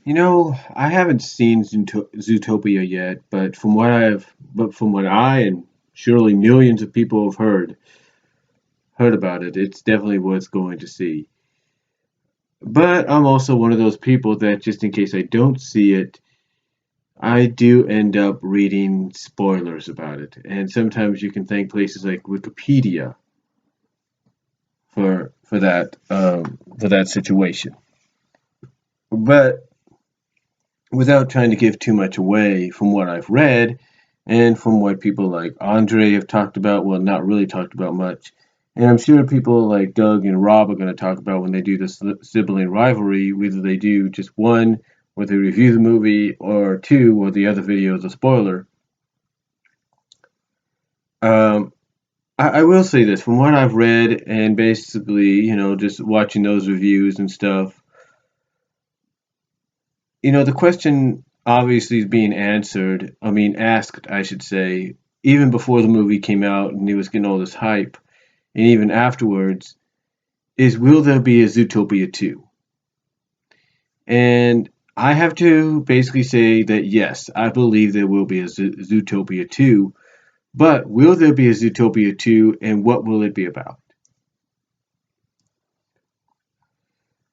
I haven't seen Zootopia yet, but from what I and surely millions of people have heard about it, it's definitely worth going to see. But I'm also one of those people that just in case I don't see it, I do end up reading spoilers about it. And sometimes you can thank places like Wikipedia for that situation. But without trying to give too much away from what I've read and from what people like Andre have talked about, well, not really talked about much. And I'm sure people like Doug and Rob are going to talk about when they do this sibling rivalry, whether they do just one, where they review the movie, or two, where the other video is a spoiler. Um, I will say this from what I've read and basically, just watching those reviews and stuff, the question obviously is being answered. I mean, asked, I should say, even before the movie came out and he was getting all this hype, and even afterwards, is will there be a Zootopia 2? And I have to basically say that yes, I believe there will be a Zootopia 2, but will there be a Zootopia 2 and what will it be about?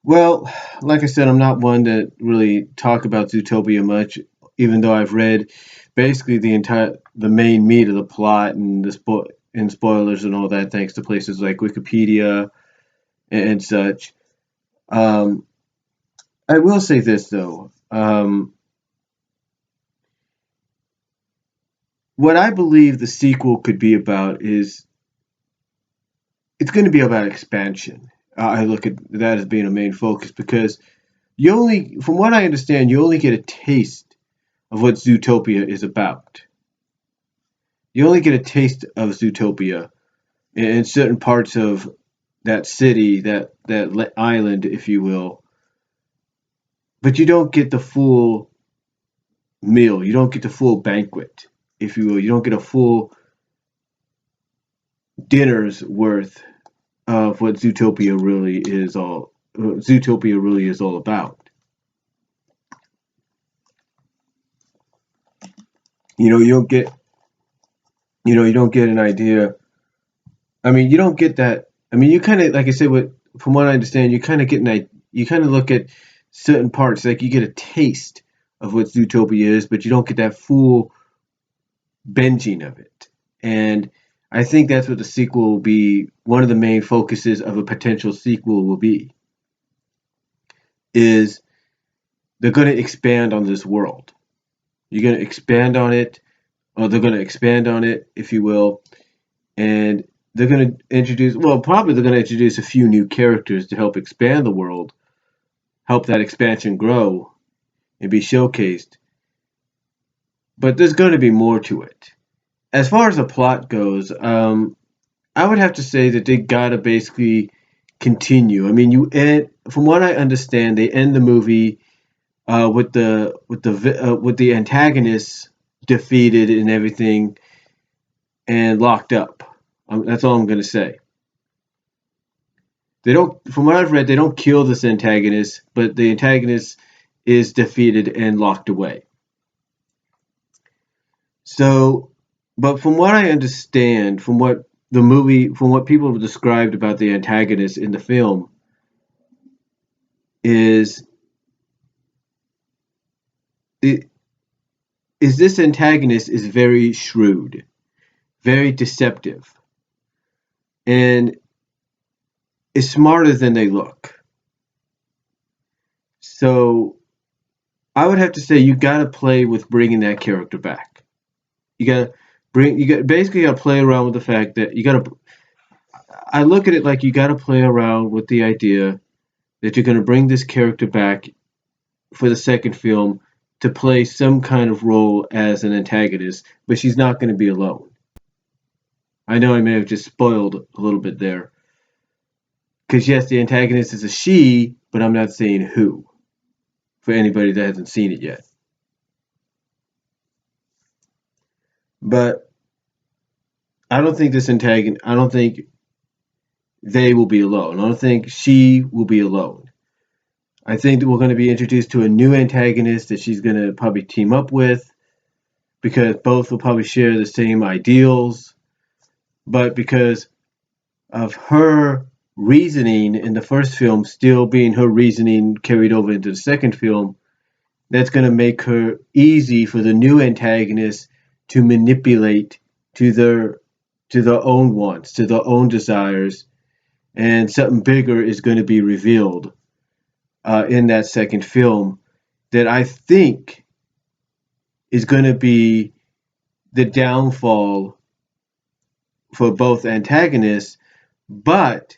Well, like I said, I'm not one to really talk about Zootopia much, even though I've read basically the main meat of the plot and and spoilers and all that, thanks to places like Wikipedia and such. Um, I will say this though, what I believe the sequel could be about is it's going to be about expansion. I look at that as being a main focus because from what I understand, you only get a taste of what Zootopia is about. You only get a taste of Zootopia in certain parts of that city, that island, if you will, but you don't get the full meal. You don't get the full banquet, if you will. You don't get a full dinner's worth of what Zootopia really is all about. You don't get you don't get an idea. I mean, you don't get that. I mean, you kind of like I said, from what I understand, you kind of you kind of look at certain parts, like you get a taste of what Zootopia is, but you don't get that full binging of it. And I think that's what the sequel will be. One of the main focuses of a potential sequel will be is they're going to expand on this world. You're going to expand on it, or they're going to expand on it, if you will, and they're going to probably they're going to introduce a few new characters to help expand the world, help that expansion grow and be showcased. But there's going to be more to it. As far as the plot goes, I would have to say that they gotta basically continue. I mean, from what I understand, they end the movie with the antagonists defeated and everything and locked up. That's all I'm gonna say. They don't, from what I've read, they don't kill this antagonist, but the antagonist is defeated and locked away. So, but from what I understand, from what people have described about the antagonist in the film, is it is this antagonist is very shrewd, very deceptive, and is smarter than they look. So I would have to say you got to play with bringing that character back. You got to basically got to play around with the fact that you got to. I look at it like you got to play around with the idea that you're going to bring this character back for the second film to play some kind of role as an antagonist, but she's not going to be alone. I know I may have just spoiled a little bit there. Because, yes, the antagonist is a she, but I'm not saying who for anybody that hasn't seen it yet. But I don't think they will be alone. I don't think she will be alone. I think that we're going to be introduced to a new antagonist that she's going to probably team up with because both will probably share the same ideals. But because of her reasoning in the first film still being her reasoning carried over into the second film, that's going to make her easy for the new antagonist to manipulate to their own wants, to their own desires, and something bigger is going to be revealed in that second film that I think is going to be the downfall for both antagonists. But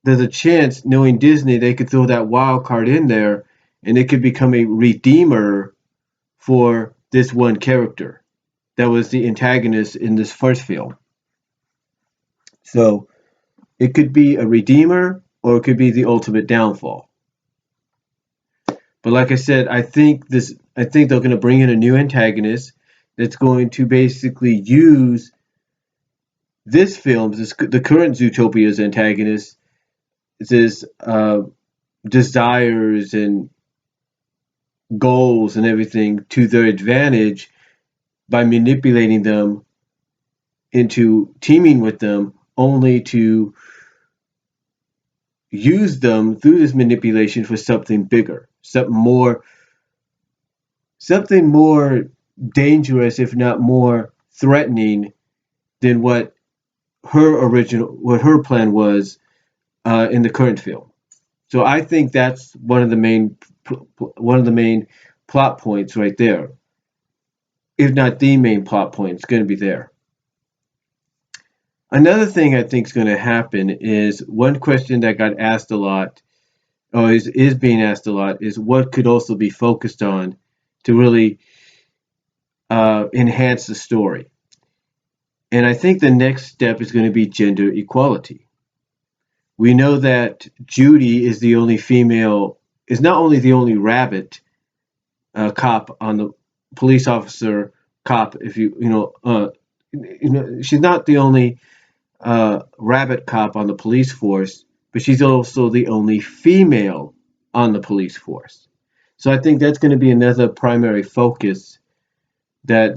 there's a chance, knowing Disney, they could throw that wild card in there and it could become a redeemer for this one character that was the antagonist in this first film. So it could be a redeemer or it could be the ultimate downfall. But like I said, I think they're going to bring in a new antagonist that's going to basically use the current Zootopia's antagonist, his desires and goals and everything to their advantage by manipulating them into teaming with them, only to use them through this manipulation for something bigger, something more dangerous, if not more threatening than what her plan was in the current film. So I think that's one of the main plot points right there, if not the main plot point. It's going to be there. Another thing I think is going to happen is one question that got asked a lot, or is being asked a lot, is what could also be focused on to really enhance the story. And I think the next step is going to be gender equality. We know that Judy is the only female, is not only the only rabbit cop on the police officer cop, if she's not the only rabbit cop on the police force, but she's also the only female on the police force. So I think that's going to be another primary focus that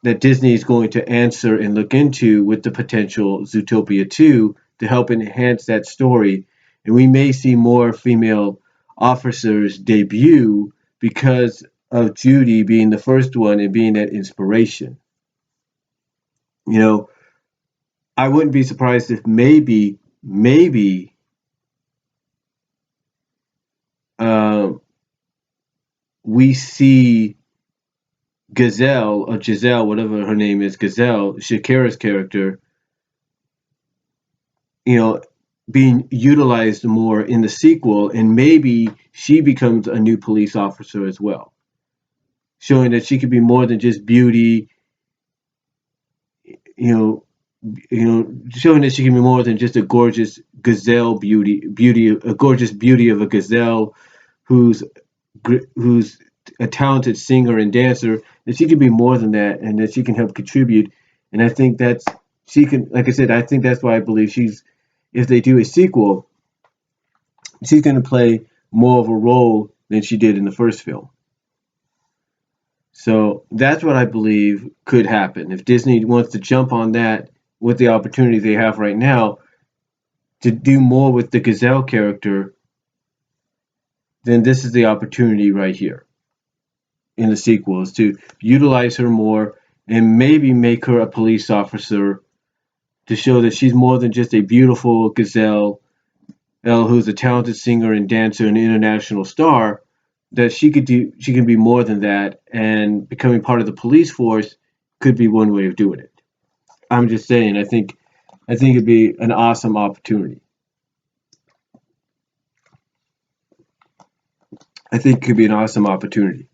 that Disney is going to answer and look into with the potential Zootopia 2 to help enhance that story. And we may see more female officers debut because of Judy being the first one and being that inspiration. You know, I wouldn't be surprised if maybe uh, we see Gazelle or Giselle, whatever her name is, Gazelle, Shakira's character, you know, being utilized more in the sequel, and maybe she becomes a new police officer as well, showing that she could be more than just beauty, you know, showing that she can be more than just a gorgeous gazelle a gorgeous beauty of a gazelle who's who's a talented singer and dancer, that she can be more than that and that she can help contribute. And I think that's she can, like I said, I think that's why I believe if they do a sequel, she's going to play more of a role than she did in the first film. So that's what I believe could happen. If Disney wants to jump on that with the opportunity they have right now to do more with the Gazelle character, then this is the opportunity right here in the sequels to utilize her more and maybe make her a police officer to show that she's more than just a beautiful gazelle who's a talented singer and dancer and international star, that she can be more than that, and becoming part of the police force could be one way of doing it. I'm just saying, I think it'd be an awesome opportunity. I think it could be an awesome opportunity.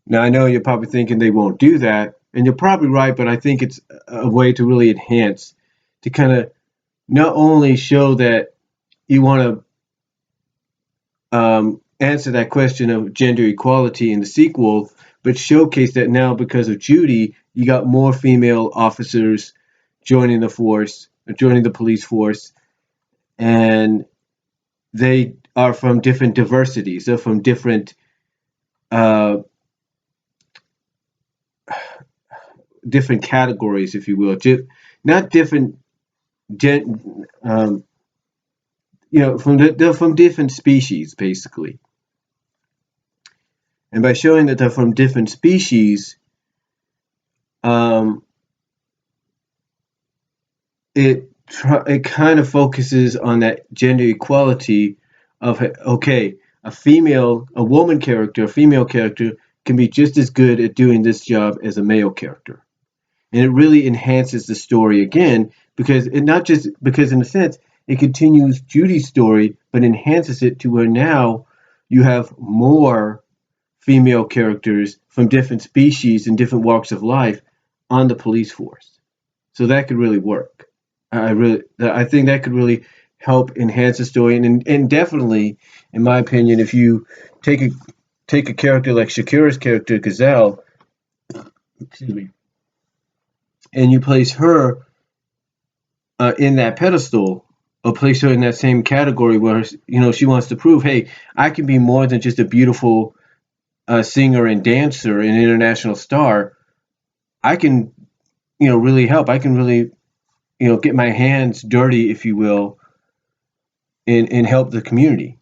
Now I know you're probably thinking they won't do that, and you're probably right, but I think it's a way to really enhance, to kind of not only show that you want to answer that question of gender equality in the sequel, but showcase that now because of Judy, you got more female officers joining the force, joining the police force, and they are from different diversities. They're from uh, different categories, if you will. Not different, they're from different species, basically. And by showing that they're from different species, um, it kind of focuses on that gender equality of, okay, a woman character, a female character can be just as good at doing this job as a male character, and it really enhances the story again, because it not just because in a sense it continues Judy's story but enhances it to where now you have more female characters from different species and different walks of life on the police force. So that could really work. I think that could really help enhance the story, and definitely, in my opinion, if you take a take a character like Shakira's character Gazelle, excuse me, and you place her in that pedestal, or place her in that same category where she wants to prove, hey, I can be more than just a beautiful singer and dancer and international star. I can really help. I can really get my hands dirty, if you will, and help the community.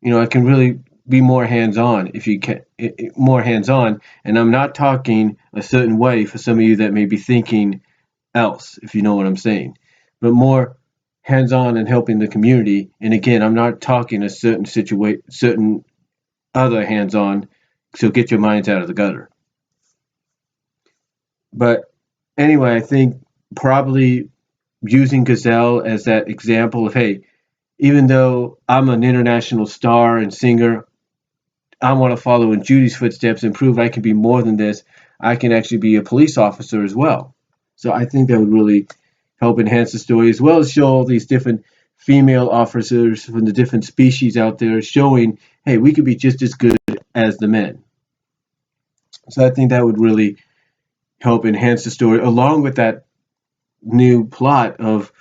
I can really be more hands on, if you can, more hands on. And I'm not talking a certain way for some of you that may be thinking else, if you know what I'm saying, but more hands on and helping the community. And again, I'm not talking a certain situation, certain other hands on. So get your minds out of the gutter. But anyway, I think probably using Gazelle as that example of, hey, even though I'm an international star and singer, I want to follow in Judy's footsteps and prove I can be more than this. I can actually be a police officer as well. So I think that would really help enhance the story, as well as show all these different female officers from the different species out there, showing, hey, we could be just as good as the men. So I think that would really help enhance the story, along with that new plot of,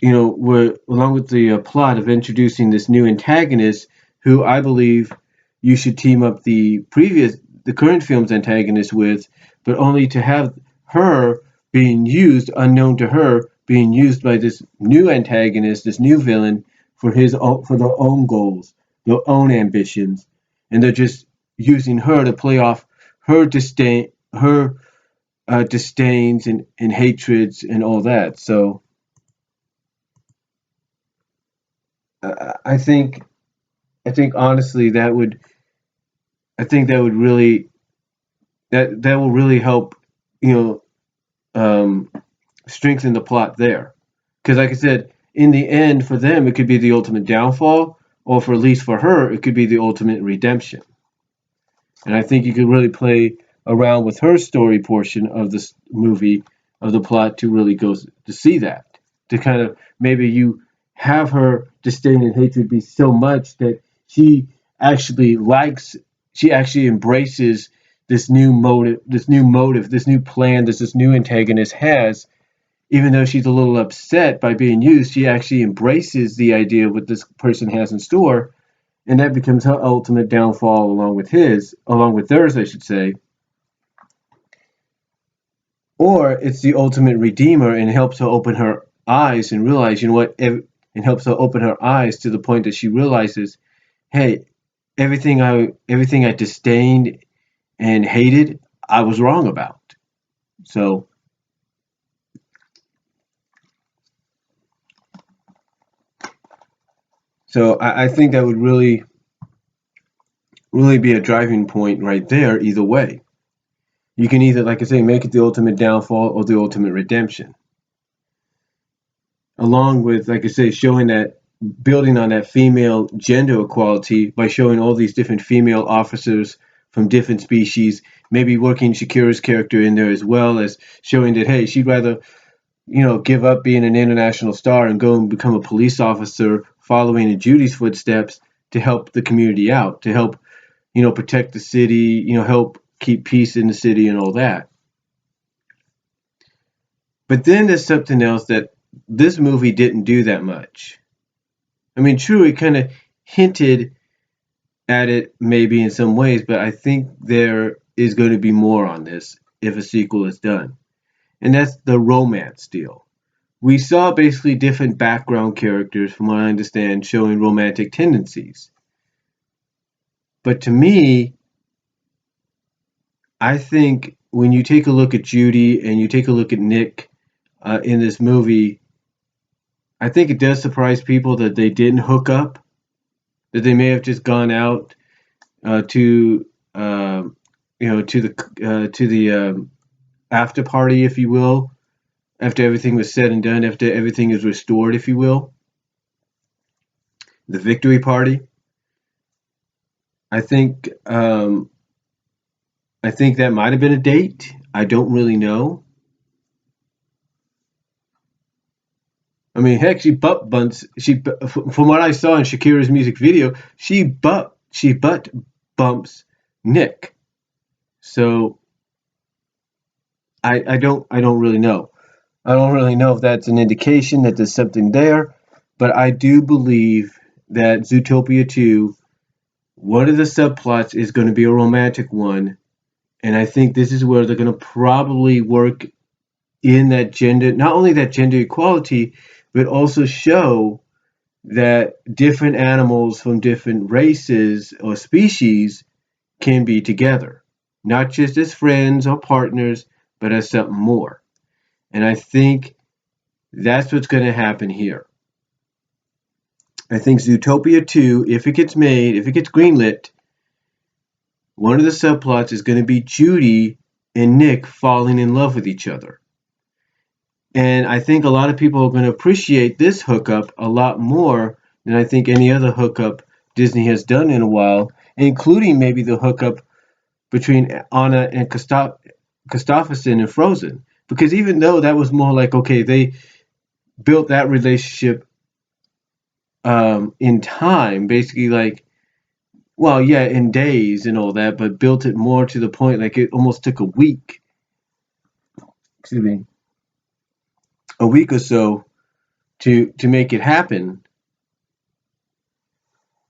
we're along with the plot of introducing this new antagonist, who I believe you should team up the current film's antagonist with, but only to have her being used, unknown to her, being used by this new antagonist, this new villain, for their own goals, their own ambitions, and they're just using her to play off her disdains and hatreds and all that. So I think honestly I think that will really help, you know, um, strengthen the plot there. Because like I said, in the end, for them, it could be the ultimate downfall, or for at least for her, it could be the ultimate redemption. And I think you could really play around with her story portion of this movie, of the plot, to really go to see that, to kind of maybe you have her disdain and hatred be so much that she actually likes, she actually embraces this new plan this new antagonist has. Even though she's a little upset by being used, she actually embraces the idea of what this person has in store, and that becomes her ultimate downfall, along with theirs, I should say. Or it's the ultimate redeemer and helps her open her eyes and realize, and helps her open her eyes to the point that she realizes, hey, everything I disdained and hated, I was wrong about. So I think that would really be a driving point right there. Either way, you can either, like I say, make it the ultimate downfall or the ultimate redemption, along with, like I say, showing that, building on that female gender equality by showing all these different female officers from different species, maybe working Shakira's character in there, as well as showing that, hey, she'd rather give up being an international star and go and become a police officer, following in Judy's footsteps, to help the community out, to help protect the city, help keep peace in the city and all that. But then there's something else that this movie didn't do that much. I mean, true, it kind of hinted at it maybe in some ways, but I think there is going to be more on this if a sequel is done. And that's the romance deal. We saw basically different background characters, from what I understand, showing romantic tendencies. But to me, I think when you take a look at Judy and you take a look at Nick in this movie, I think it does surprise people that they didn't hook up, that they may have just gone out to uh, to the after party, if you will, after everything was said and done, after everything is restored, if you will, the victory party. I think I think that might have been a date. I don't really know. I mean, heck, she butt bumps. From what I saw in Shakira's music video, she butt bumps Nick. So I don't really know. I don't really know if that's an indication that there's something there, but I do believe that Zootopia 2, one of the subplots is going to be a romantic one, and I think this is where they're going to probably work in that gender, not only that gender equality, but also show that different animals from different races or species can be together, not just as friends or partners, but as something more. And I think that's what's going to happen here. I think Zootopia 2, if it gets made, if it gets greenlit, one of the subplots is going to be Judy and Nick falling in love with each other. And I think a lot of people are going to appreciate this hookup a lot more than I think any other hookup Disney has done in a while, including maybe the hookup between Anna and Christopherson and Frozen. Because even though that was more like, okay, they built that relationship in time, basically like, well, yeah, in days and all that, but built it more to the point like it almost took a week, excuse me, a week or so to make it happen.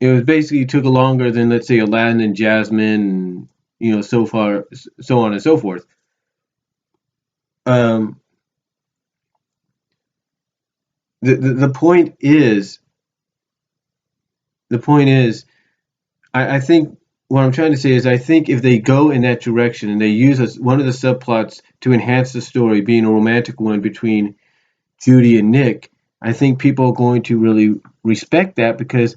It was basically took longer than, let's say, Aladdin and Jasmine, and so far, so on and so forth. Um, the point is, the point is, I think what I'm trying to say is, I think if they go in that direction and they use one of the subplots to enhance the story, being a romantic one between Judy and Nick, I think people are going to really respect that because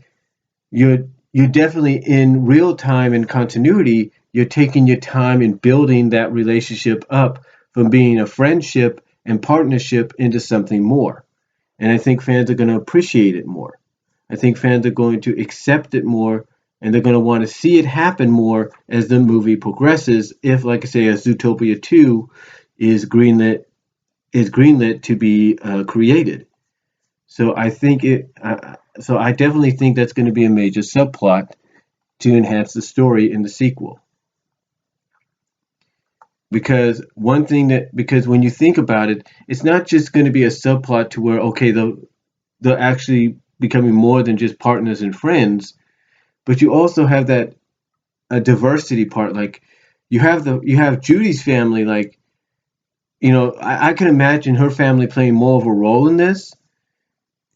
you're definitely in real time and continuity. You're taking your time in building that relationship up from being a friendship and partnership into something more. And I think fans are going to appreciate it more. I think fans are going to accept it more, and they're going to want to see it happen more as the movie progresses. If, like I say, a Zootopia 2 is greenlit to be created. So I think so I definitely think that's going to be a major subplot to enhance the story in the sequel. Because when you think about it, it's not just going to be a subplot to where, okay, they're actually becoming more than just partners and friends, but you also have that a diversity part. Like you have Judy's family. Like I can imagine her family playing more of a role in this,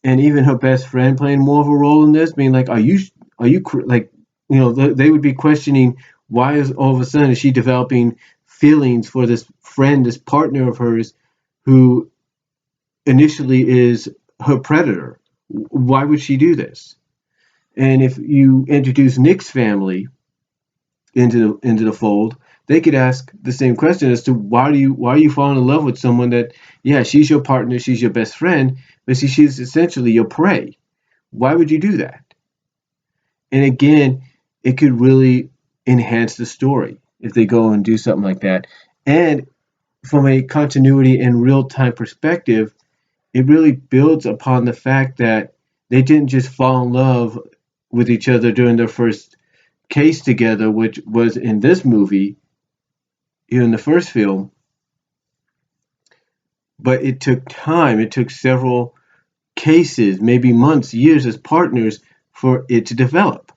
and even her best friend playing more of a role in this, being like, like, they would be questioning, why is all of a sudden is she developing feelings for this friend, this partner of hers, who initially is her predator? Why would she do this? And if you introduce Nick's family into the fold, they could ask the same question as to why are you falling in love with someone that, yeah, she's your partner, she's your best friend, but see, she's essentially your prey. Why would you do that? And again, it could really enhance the story if they go and do something like that. And from a continuity and real time perspective, it really builds upon the fact that they didn't just fall in love with each other during their first case together, which was in this movie, in the first film, but it took time. It took several cases, maybe months, years as partners for it to develop.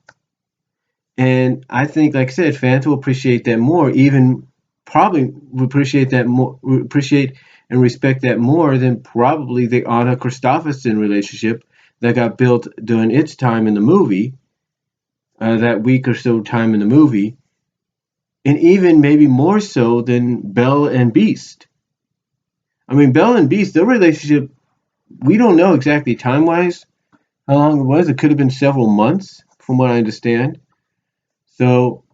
And I think, like I said, fans will appreciate that more, even probably will appreciate that more, appreciate and respect that more than probably the Anna Christopherson relationship that got built during its time in the movie, that week or so time in the movie, and even maybe more so than Belle and Beast. I mean, Belle and Beast, their relationship, we don't know exactly time wise how long it was. It could have been several months, from what I understand. So,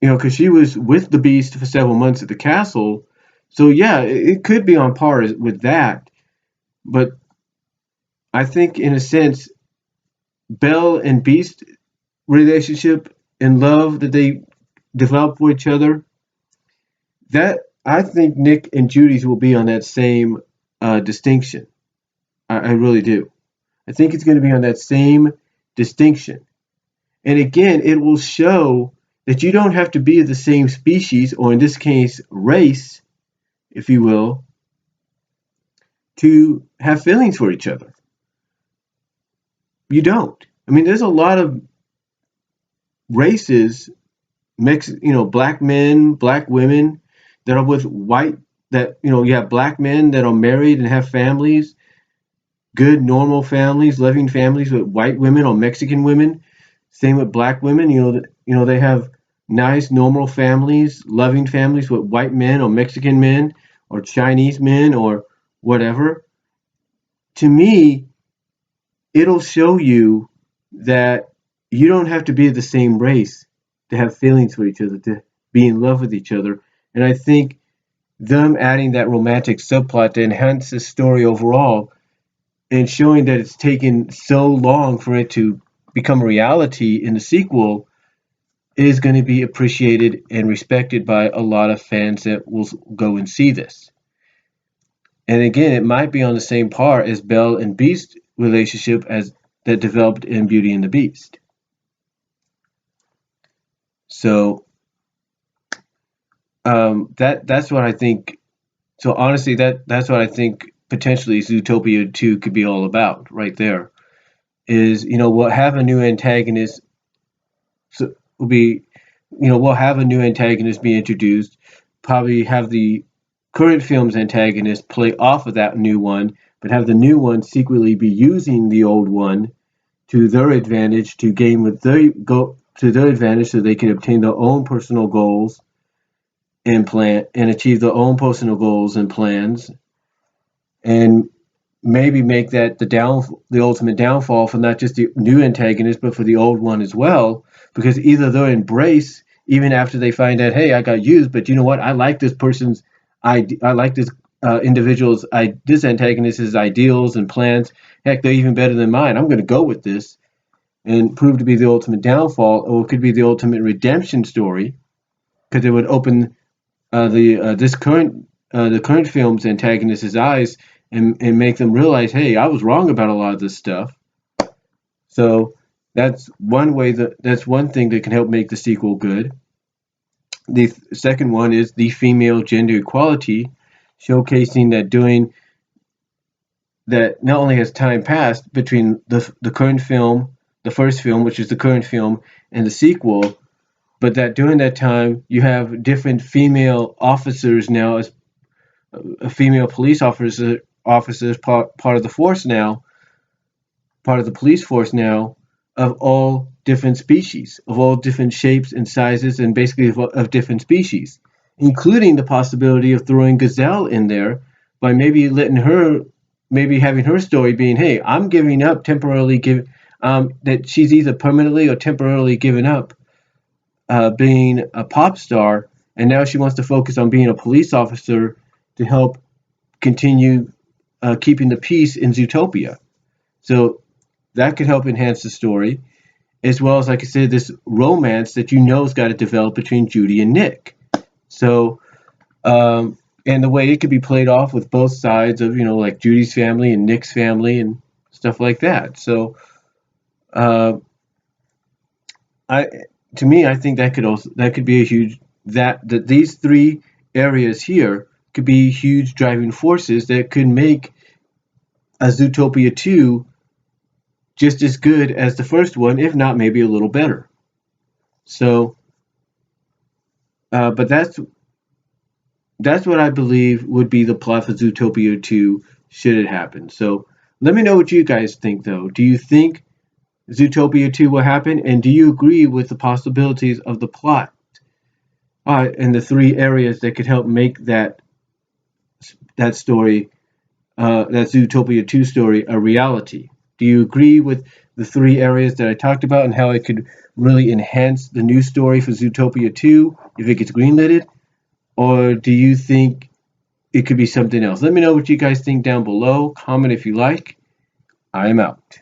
because she was with the Beast for several months at the castle. So, yeah, it could be on par with that. But I think, in a sense, Belle and Beast relationship and love that they develop for each other, that I think Nick and Judy's will be on that same distinction. I really do. I think it's going to be on that same distinction. And again, it will show that you don't have to be of the same species, or in this case, race, if you will, to have feelings for each other. You don't. I mean, there's a lot of races, black men, black women that are with white, that, you have black men that are married and have families, good, normal families, loving families with white women or Mexican women. Same with black women. They have nice, normal families, loving families with white men or Mexican men or Chinese men or whatever. To me, it'll show you that you don't have to be the same race to have feelings for each other, to be in love with each other. And I think them adding that romantic subplot to enhance the story overall, and showing that it's taken so long for it to become a reality in the sequel, is going to be appreciated and respected by a lot of fans that will go and see this. And again, it might be on the same par as Belle and Beast relationship as that developed in Beauty and the Beast. So that's what I think. So honestly, that's what I think potentially Zootopia 2 could be all about right there. Is, we'll have a new antagonist. So will be, we'll have a new antagonist be introduced. Probably have the current film's antagonist play off of that new one, but have the new one secretly be using the old one to their advantage, to gain what they go to their advantage, so they can obtain their own personal goals and plan and achieve their own personal goals and plans, and maybe make that the ultimate downfall for not just the new antagonist but for the old one as well, because either they'll embrace, even after they find out, hey, I got used, but you know what, I like this person's I like this individual's this antagonist's ideals and plans. Heck, they're even better than mine. I'm going to go with this, and prove to be the ultimate downfall, or it could be the ultimate redemption story, because it would open the current film's antagonist's eyes, and make them realize, hey, I was wrong about a lot of this stuff. So that's one thing that can help make the sequel good. The second one is the female gender equality, showcasing that during that not only has time passed between the current film, the first film, which is the current film, and the sequel, but that during that time you have different female officers now, as a female police officers part of the force now, part of the police force now, of all different species, of all different shapes and sizes, and basically of different species, including the possibility of throwing Gazelle in there, by maybe having her story being, hey, I'm giving up temporarily, that she's either permanently or temporarily given up being a pop star, and now she wants to focus on being a police officer to help continue keeping the peace in Zootopia. So that could help enhance the story, as well as, like I said, this romance that has got to develop between Judy and Nick. So, and the way it could be played off with both sides of, like Judy's family and Nick's family and stuff like that. So, I to me, I think that could be a huge that these three areas here could be huge driving forces that could make a Zootopia 2 just as good as the first one, if not maybe a little better. So, but that's what I believe would be the plot for Zootopia 2 should it happen. So let me know what you guys think, though. Do you think Zootopia 2 will happen, and do you agree with the possibilities of the plot and the three areas that could help make that story, that Zootopia 2 story, a reality? Do you agree with the three areas that I talked about and how it could really enhance the new story for Zootopia 2 if it gets greenlit? Or do you think it could be something else? Let me know what you guys think down below. Comment if you like. I'm out.